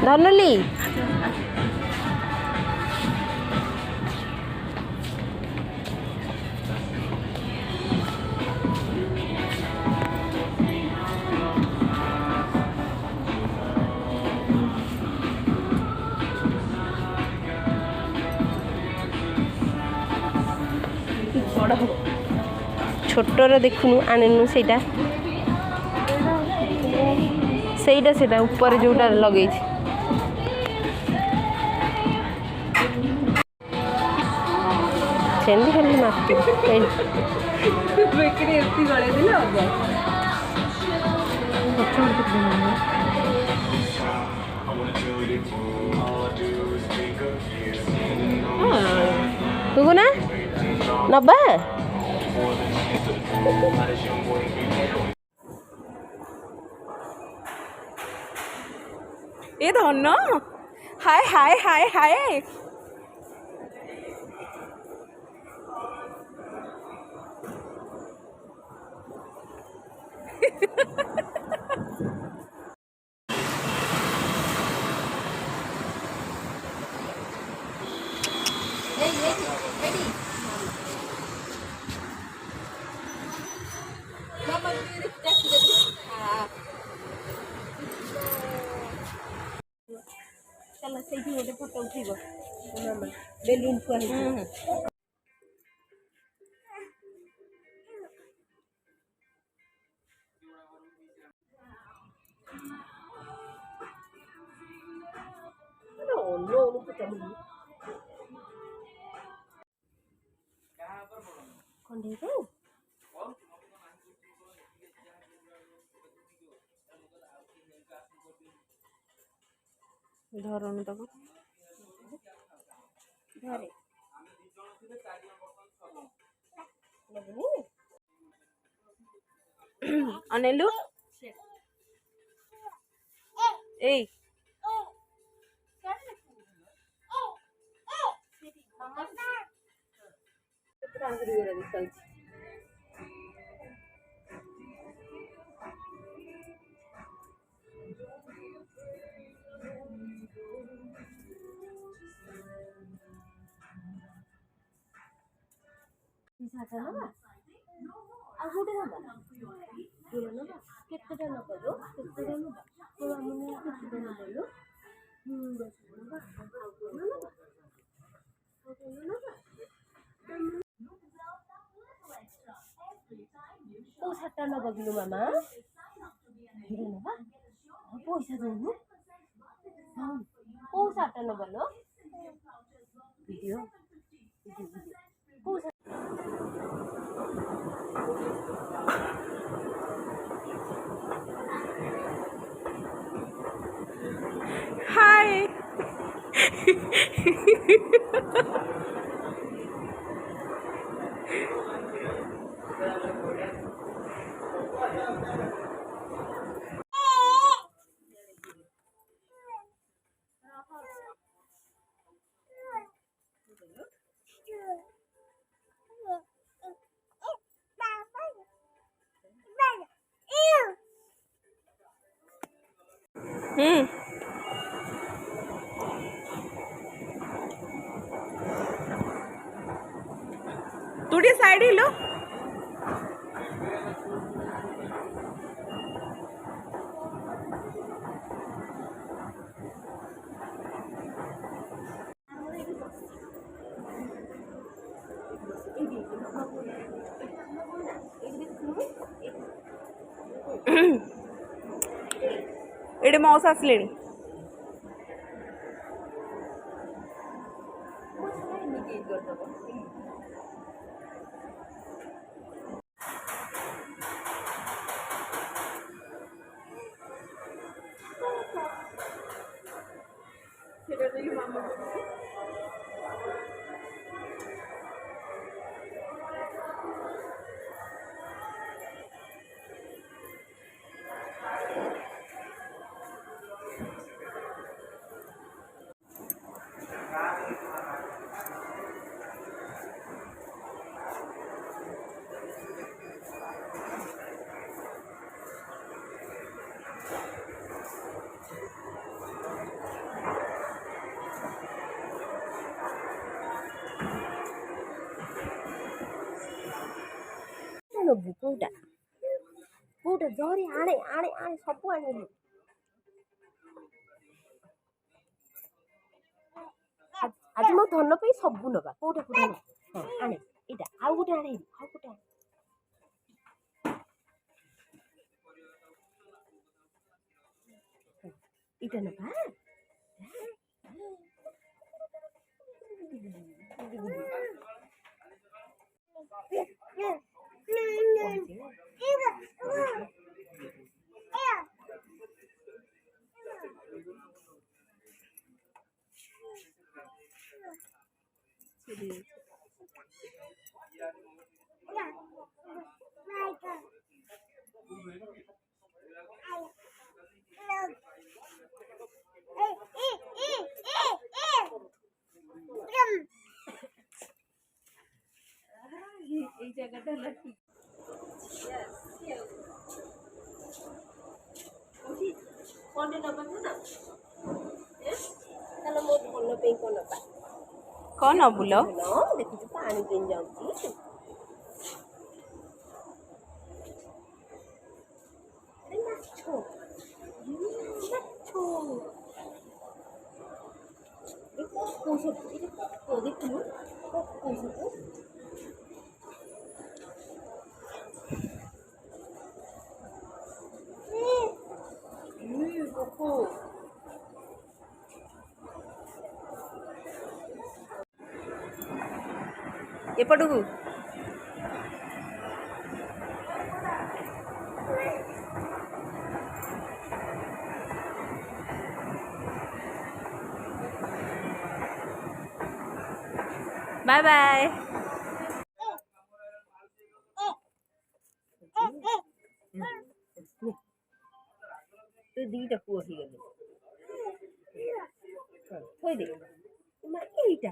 ଧନୁଲି ଛୋଟର ଦେଖୁନୁ ଆଣିନୁ ସେଇଟା ସେଇଟା ସେଇଟା ଉପରେ ଯୋଉଟା ଲଗେଇଛି ସେମିତି ଖାଲି ମାଟି ବେକରେ ଏମିତି ଗଳେଇ ଦେଲେ ହବ। ତୁ ନା ନବା ଏ ଧନ ହାय ହାय ହାय ହାୟ ଚାଲ ସେଇଠି ଗୋଟେ ଫଟୋ ଉଠିବ ବେଲୁନ ଥୁଆ ହେଇଛି ଧରଣୁ ତାକୁ ଧରେ ଅନେଲୁ ଏଇ ଆଉ ଗୋଟେ ନବା କେତେଟା ନବା ଲୋ କେତେଟା ନବା ତ ଆମେ କେତେଟା ନବା ଲୋ କୋଉ ଶାଢ଼ୀଟା ନବା କିଲୋ ମାମା ହିରୋ ନବା ପଇସା ଦଉନୁ କୋଉ ଶାଢ଼ୀଟା ନବା ଲୋ ଭିଡ଼ିଓ କୋଉ ହାय तू ଟିକେ ସାଇଡ ହେଇଲୋ ଏଠି ମଉସା ଆସିଲେଣି ନବୁ କୋଉଟା କୋଉଟା ଜରି ଆଣେ ଆଣେ ଆଣେ ସବୁ ଆଣିବୁ ଆଜି ମୋ ଧନ ପାଇଁ ସବୁ ନବା କୋଉଟା କୋଉଟା ହଁ ଆଣେ ଏଇଟା ଆଉ ଗୋଟେ ଆଣେ ଆଉ ଗୋଟେ ଆଣେ ଏଇଟା ନବା এই জায়গাটা হলো ঠিক କଣ ନବା ନା ତାହେଲେ ମୋ ଧନ ପାଇଁ କଣ ନବା କଣ ନବୁ ଲୋ? ଦେଖୁଛୁ ପାଣି କେମିତି ଯାଉଛି ମାଛ ଦେଖିଲୁ ଏପଟକୁ ବାଏ ବାଏ। ତୁ ଦିଟା ପୁଅ ହେଇଗଲେ ଥୋଇଦେ ଏଇଟା